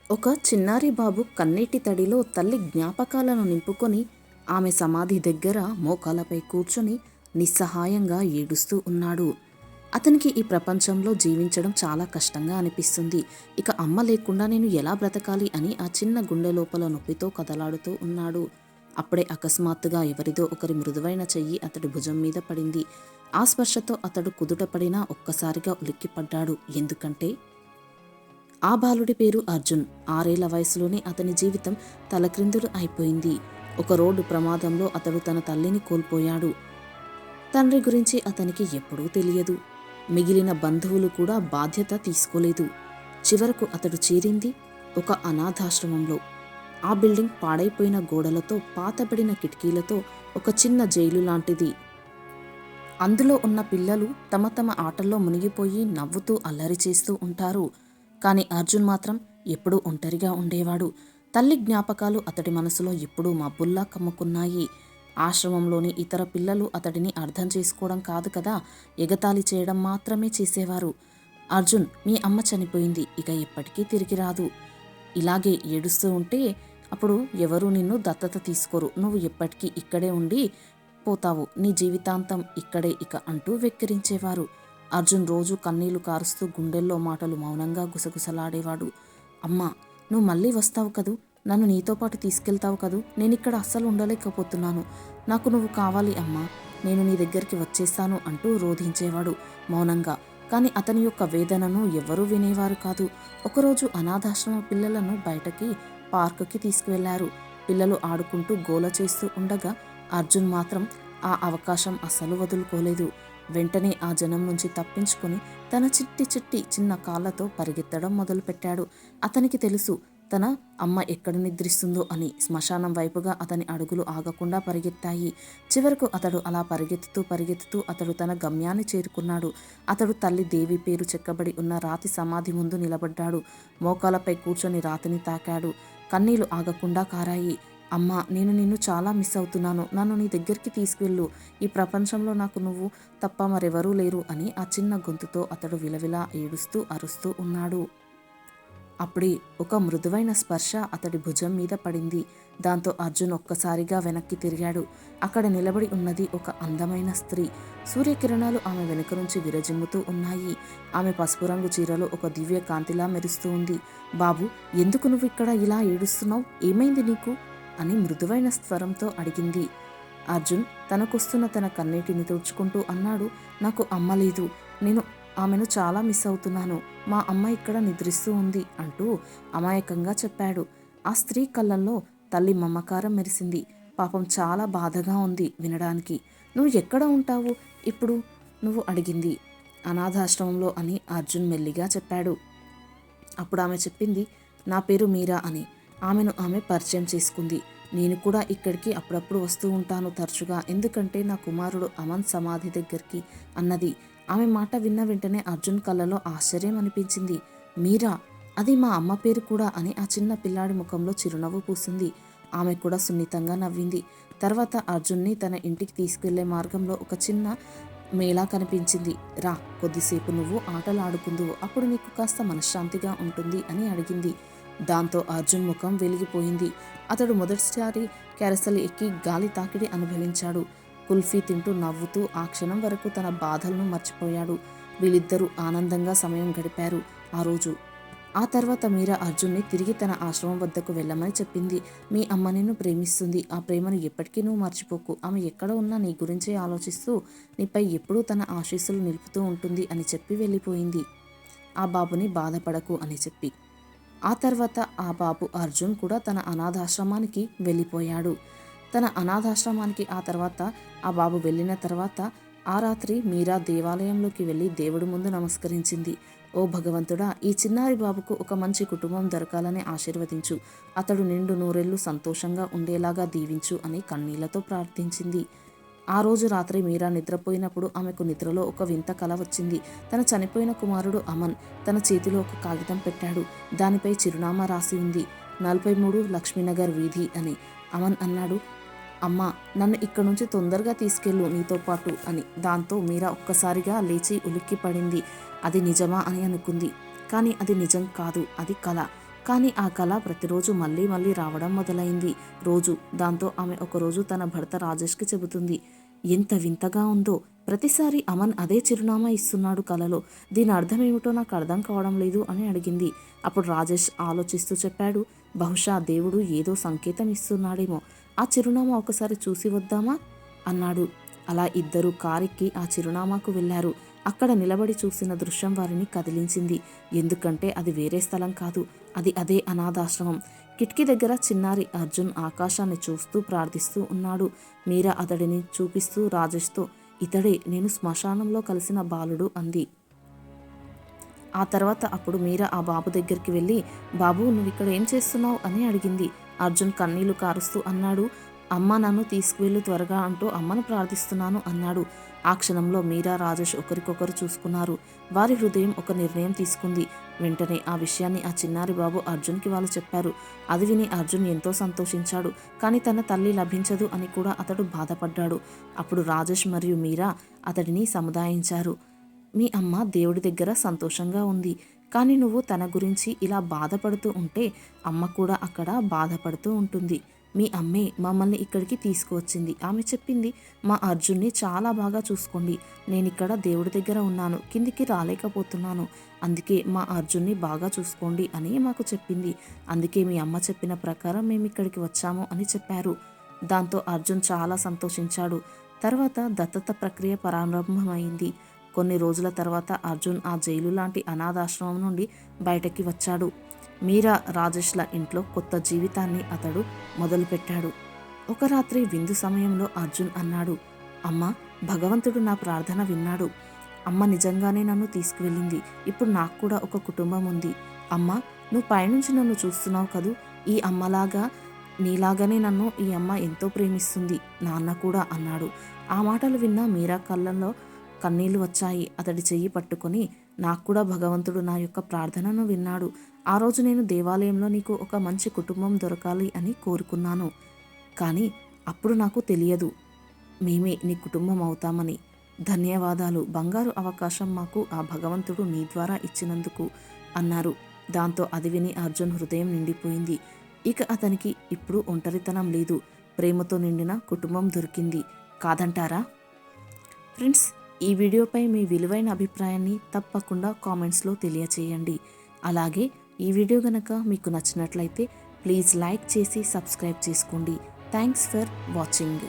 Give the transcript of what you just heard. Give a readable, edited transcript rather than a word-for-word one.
ఒక చిన్నారి బాబు కన్నీటి తడిలో తల్లి జ్ఞాపకాలను నింపుకొని ఆమె సమాధి దగ్గర మోకాలపై కూర్చొని నిస్సహాయంగా ఏడుస్తూ ఉన్నాడు. అతనికి ఈ ప్రపంచంలో జీవించడం చాలా కష్టంగా అనిపిస్తుంది. ఇక అమ్మ లేకుండా నేను ఎలా బ్రతకాలి అని ఆ చిన్న గుండె లోపల నొప్పితో కదలాడుతూ ఉన్నాడు. అప్పుడే అకస్మాత్తుగా ఎవరిదో ఒకరి మృదువైన చెయ్యి అతడి భుజం మీద పడింది. ఆ స్పర్శతో అతడు కుదుటపడినా ఒక్కసారిగా ఉలిక్కిపడ్డాడు. ఎందుకంటే ఆ బాలుడి పేరు అర్జున్. 6 ఏళ్ల వయసులోనే అతని జీవితం తలక్రిందులు అయిపోయింది. ఒక రోడ్డు ప్రమాదంలో అతడు తన తల్లిని కోల్పోయాడు. తండ్రి గురించి అతనికి ఎప్పుడూ తెలియదు. మిగిలిన బంధువులు కూడా బాధ్యత తీసుకోలేదు. చివరకు అతడు చేరింది ఒక అనాథాశ్రమంలో. ఆ బిల్డింగ్ పాడైపోయిన గోడలతో, పాతబడిన కిటికీలతో ఒక చిన్న జైలు లాంటిది. అందులో ఉన్న పిల్లలు తమ తమ ఆటల్లో మునిగిపోయి నవ్వుతూ అల్లరి చేస్తూ ఉంటారు. కానీ అర్జున్ మాత్రం ఎప్పుడూ ఒంటరిగా ఉండేవాడు. తల్లి జ్ఞాపకాలు అతడి మనసులో ఎప్పుడూ మబ్బుల్లా కమ్ముకున్నాయి. ఆశ్రమంలోని ఇతర పిల్లలు అతడిని అర్థం చేసుకోవడం కాదు కదా, ఎగతాళి చేయడం మాత్రమే చేసేవారు. అర్జున్, మీ అమ్మ చనిపోయింది, ఇక ఎప్పటికీ తిరిగి రాదు. ఇలాగే ఏడుస్తూ ఉంటే అప్పుడు ఎవరూ నిన్ను దత్తత తీసుకోరు. నువ్వు ఎప్పటికీ ఇక్కడే ఉండి పోతావు. నీ జీవితాంతం ఇక్కడే ఇక అంటూ వెక్కిరించేవారు. అర్జున్ రోజు కన్నీళ్లు కారుస్తూ గుండెల్లో మాటలు మౌనంగా గుసగుసలాడేవాడు. అమ్మా, నువ్వు మళ్ళీ వస్తావు కదూ, నన్ను నీతో పాటు తీసుకెళ్తావు కదూ, నేనిక్కడ అస్సలు ఉండలేకపోతున్నాను. నాకు నువ్వు కావాలి అమ్మా, నేను నీ దగ్గరికి వచ్చేస్తాను అంటూ రోధించేవాడు మౌనంగా. కానీ అతని యొక్క వేదనను ఎవ్వరూ వినేవారు కాదు. ఒకరోజు అనాథాశ్రమ పిల్లలను బయటకి పార్కుకి తీసుకువెళ్లారు. పిల్లలు ఆడుకుంటూ గోల చేస్తూ ఉండగా అర్జున్ మాత్రం ఆ అవకాశం అస్సలు వదులుకోలేదు. వెంటనే ఆ జనం నుంచి తప్పించుకొని తన చిట్టి చిన్న కాళ్ళతో పరిగెత్తడం మొదలుపెట్టాడు. అతనికి తెలుసు తన అమ్మ ఎక్కడ నిద్రిస్తుందో అని. శ్మశానం వైపుగా అతని అడుగులు ఆగకుండా పరిగెత్తాయి. చివరకు అతడు అలా పరిగెత్తుతూ అతడు తన గమ్యాన్ని చేరుకున్నాడు. అతడు తల్లి దేవి పేరు చెక్కబడి ఉన్న రాతి సమాధి ముందు నిలబడ్డాడు. మోకాలపై కూర్చొని రాతిని తాకాడు. కన్నీళ్లు ఆగకుండా కారాయి. అమ్మా, నేను నిన్ను చాలా మిస్ అవుతున్నాను. నన్ను నీ దగ్గరికి తీసుకువెళ్ళు. ఈ ప్రపంచంలో నాకు నువ్వు తప్ప మరెవరూ లేరు అని ఆ చిన్న గొంతుతో అతడు విలవిలా ఏడుస్తూ అరుస్తూ ఉన్నాడు. అప్పుడే ఒక మృదువైన స్పర్శ అతడి భుజం మీద పడింది. దాంతో అర్జున్ ఒక్కసారిగా వెనక్కి తిరిగాడు. అక్కడ నిలబడి ఉన్నది ఒక అందమైన స్త్రీ. సూర్యకిరణాలు ఆమె వెనుక నుంచి విరజిమ్ముతూ ఉన్నాయి. ఆమె పసుపు రంగు చీరలో ఒక దివ్య కాంతిలా మెరుస్తూ ఉంది. బాబు, ఎందుకు నువ్వు ఇక్కడ ఇలా ఏడుస్తున్నావు? ఏమైంది నీకు అని మృదువైన స్వరంతో అడిగింది. అర్జున్ తనకొస్తున్న తన కన్నీటిని తుడుచుకుంటూ అన్నాడు, నాకు అమ్మ లేదు, నేను ఆమెను చాలా మిస్ అవుతున్నాను. మా అమ్మ ఇక్కడ నిద్రిస్తూ ఉంది అంటూ అమాయకంగా చెప్పాడు. ఆ స్త్రీ కళ్ళల్లో తల్లి మమకారం మెరిసింది. పాపం చాలా బాధగా ఉంది వినడానికి. నువ్వు ఎక్కడ ఉంటావు ఇప్పుడు నువ్వు అడిగింది. అనాథాశ్రమంలో అని అర్జున్ మెల్లిగా చెప్పాడు. అప్పుడు ఆమె చెప్పింది, నా పేరు మీరా అని. ఆమెను ఆమె పరిచయం చేసుకుంది. నేను కూడా ఇక్కడికి అప్పుడప్పుడు వస్తూ ఉంటాను తరచుగా, ఎందుకంటే నా కుమారుడు అమన్ సమాధి దగ్గరికి అన్నది. ఆమె మాట విన్న వెంటనే అర్జున్ కళ్ళలో ఆశ్చర్యం అనిపించింది. మీరా, అది మా అమ్మ పేరు కూడా అని ఆ చిన్న పిల్లాడి ముఖంలో చిరునవ్వు పూసింది. ఆమె కూడా సున్నితంగా నవ్వింది. తర్వాత అర్జున్ని తన ఇంటికి తీసుకెళ్లే మార్గంలో ఒక చిన్న మేళా కనిపించింది. రా, కొద్దిసేపు నువ్వు ఆటలు ఆడుకుందువు, అప్పుడు నీకు కాస్త మనశ్శాంతిగా ఉంటుంది అని అడిగింది. దాంతో అర్జున్ ముఖం వెలిగిపోయింది. అతడు మొదటిసారి క్యారసల్ ఎక్కి గాలి తాకిడి అనుభవించాడు. కుల్ఫీ తింటూ నవ్వుతూ ఆ క్షణం వరకు తన బాధలను మర్చిపోయాడు. వీళ్ళిద్దరూ ఆనందంగా సమయం గడిపారు ఆ రోజు. ఆ తర్వాత మీరా అర్జున్ని తిరిగి తన ఆశ్రమం వద్దకు వెళ్ళమని చెప్పింది. మీ అమ్మ నిన్ను ప్రేమిస్తుంది. ఆ ప్రేమను ఎప్పటికీ నువ్వు మర్చిపోకు. ఆమె ఎక్కడ ఉన్నా నీ గురించే ఆలోచిస్తూ నీపై ఎప్పుడూ తన ఆశీస్సులు నిలుపుతూ ఉంటుంది అని చెప్పి వెళ్ళిపోయింది. ఆ బాబుని బాధపడకు అని చెప్పి. ఆ తర్వాత ఆ బాబు అర్జున్ కూడా తన అనాథాశ్రమానికి వెళ్ళిపోయాడు. తన అనాథాశ్రమానికి ఆ తర్వాత ఆ బాబు వెళ్ళిన తర్వాత ఆ రాత్రి మీరా దేవాలయంలోకి వెళ్ళి దేవుడి ముందు నమస్కరించింది. ఓ భగవంతుడా, ఈ చిన్నారి బాబుకు ఒక మంచి కుటుంబం దొరకాలని ఆశీర్వదించు. అతడు నిండు నూరేళ్లు సంతోషంగా ఉండేలాగా దీవించు అని కన్నీళ్లతో ప్రార్థించింది. ఆ రోజు రాత్రి మీరా నిద్రపోయినప్పుడు ఆమెకు నిద్రలో ఒక వింత కల వచ్చింది. తన చనిపోయిన కుమారుడు అమన్ తన చేతిలో ఒక కాగితం పెట్టాడు. దానిపై చిరునామా రాసి ఉంది, 43 లక్ష్మీనగర్ వీధి అని. అమన్ అన్నాడు, అమ్మా, నన్ను ఇక్కడ నుంచి తొందరగా తీసుకెళ్ళు నీతో పాటు అని. దాంతో మీరా ఒక్కసారిగా లేచి ఉలిక్కి పడింది. అది నిజమా అని అనుకుంది. కానీ అది నిజం కాదు, అది కల. కానీ ఆ కళ ప్రతిరోజు మళ్ళీ మళ్ళీ రావడం మొదలైంది రోజు. దాంతో ఆమె ఒకరోజు తన భర్త రాజేష్కి చెబుతుంది. ఎంత వింతగా ఉందో, ప్రతిసారి అమన్ అదే చిరునామా ఇస్తున్నాడు కలలో. దీని అర్థం ఏమిటో నాకు అర్థం కావడం లేదు అని అడిగింది. అప్పుడు రాజేష్ ఆలోచిస్తూ చెప్పాడు, బహుశా దేవుడు ఏదో సంకేతం ఇస్తున్నాడేమో. ఆ చిరునామా ఒకసారి చూసి వద్దామా అన్నాడు. అలా ఇద్దరు కారెక్కి ఆ చిరునామాకు వెళ్లారు. అక్కడ నిలబడి చూసిన దృశ్యం వారిని కదిలించింది. ఎందుకంటే అది వేరే స్థలం కాదు, అది అదే అనాథాశ్రమం. కిటికీ దగ్గర చిన్నారి అర్జున్ ఆకాశాన్ని చూస్తూ ప్రార్థిస్తూ ఉన్నాడు. మీరా అతడిని చూపిస్తూ రాజేష్తో, ఇతడే నేను శ్మశానంలో కలిసిన బాలుడు అంది. ఆ తర్వాత అప్పుడు మీరా ఆ బాబు దగ్గరికి వెళ్ళి, బాబు నువ్వు ఇక్కడ ఏం చేస్తున్నావు అని అడిగింది. అర్జున్ కన్నీళ్లు కారుస్తూ అన్నాడు, అమ్మ నన్ను తీసుకువెళ్ళు త్వరగా అంటూ అమ్మను ప్రార్థిస్తున్నాను అన్నాడు. ఆ క్షణంలో మీరా రాజేష్ ఒకరికొకరు చూసుకున్నారు. వారి హృదయం ఒక నిర్ణయం తీసుకుంది. వెంటనే ఆ విషయాన్ని ఆ చిన్నారి బాబు అర్జున్కి వాళ్ళు చెప్పారు. అది విని అర్జున్ ఎంతో సంతోషించాడు. కానీ తన తల్లి లభించదు అని కూడా అతడు బాధపడ్డాడు. అప్పుడు రాజేష్ మరియు మీరా అతడిని సముదాయించారు. మీ అమ్మ దేవుడి దగ్గర సంతోషంగా ఉంది, కానీ నువ్వు తన గురించి ఇలా బాధపడుతూ ఉంటే అమ్మ కూడా అక్కడ బాధపడుతూ ఉంటుంది. మీ అమ్మే మమ్మల్ని ఇక్కడికి తీసుకువచ్చింది. ఆమె చెప్పింది, మా అర్జున్ని చాలా బాగా చూసుకోండి. నేనిక్కడ దేవుడి దగ్గర ఉన్నాను, కిందికి రాలేకపోతున్నాను. అందుకే మా అర్జున్ని బాగా చూసుకోండి అని మాకు చెప్పింది. అందుకే మీ అమ్మ చెప్పిన ప్రకారం మేము ఇక్కడికి వచ్చాము అని చెప్పారు. దాంతో అర్జున్ చాలా సంతోషించాడు. తర్వాత దత్తత ప్రక్రియ ప్రారంభమైంది. కొన్ని రోజుల తర్వాత అర్జున్ ఆ జైలు లాంటి అనాథాశ్రమం నుండి బయటకి వచ్చాడు. మీరా రాజేష్ల ఇంట్లో కొత్త జీవితాన్ని అతడు మొదలుపెట్టాడు. ఒక రాత్రి విందు సమయంలో అర్జున్ అన్నాడు, అమ్మ, భగవంతుడు నా ప్రార్థన విన్నాడు. అమ్మ నిజంగానే నన్ను తీసుకువెళ్ళింది. ఇప్పుడు నాకు కూడా ఒక కుటుంబం ఉంది. అమ్మ, నువ్వు పైనుంచి నన్ను చూస్తున్నావు కదూ, ఈ అమ్మలాగా నీలాగానే నన్ను ఈ అమ్మ ఎంతో ప్రేమిస్తుంది, నాన్న కూడా అన్నాడు. ఆ మాటలు విన్న మీరా కళ్ళల్లో కన్నీళ్లు వచ్చాయి. అతడి చెయ్యి పట్టుకొని, నాకు కూడా భగవంతుడు నా యొక్క ప్రార్థనను విన్నాడు. ఆ రోజు నేను దేవాలయంలో నీకు ఒక మంచి కుటుంబం దొరకాలి అని కోరుకున్నాను. కానీ అప్పుడు నాకు తెలియదు మేమే నీ కుటుంబం అవుతామని. ధన్యవాదాలు, బంగారు అవకాశం మాకు ఆ భగవంతుడు నీ ద్వారా ఇచ్చినందుకు అన్నారు. దాంతో అది విని అర్జున్ హృదయం నిండిపోయింది. ఇక అతనికి ఇప్పుడు ఒంటరితనం లేదు, ప్రేమతో నిండిన కుటుంబం దొరికింది. కాదంటారా? ఫ్రెండ్స్, ఈ వీడియోపై మీ విలువైన అభిప్రాయాన్ని తప్పకుండా కామెంట్స్లో తెలియచేయండి. అలాగే ఈ వీడియో గనక మీకు నచ్చినట్లయితే ప్లీజ్ లైక్ చేసి సబ్స్క్రైబ్ చేసుకోండి. Thanks for watching.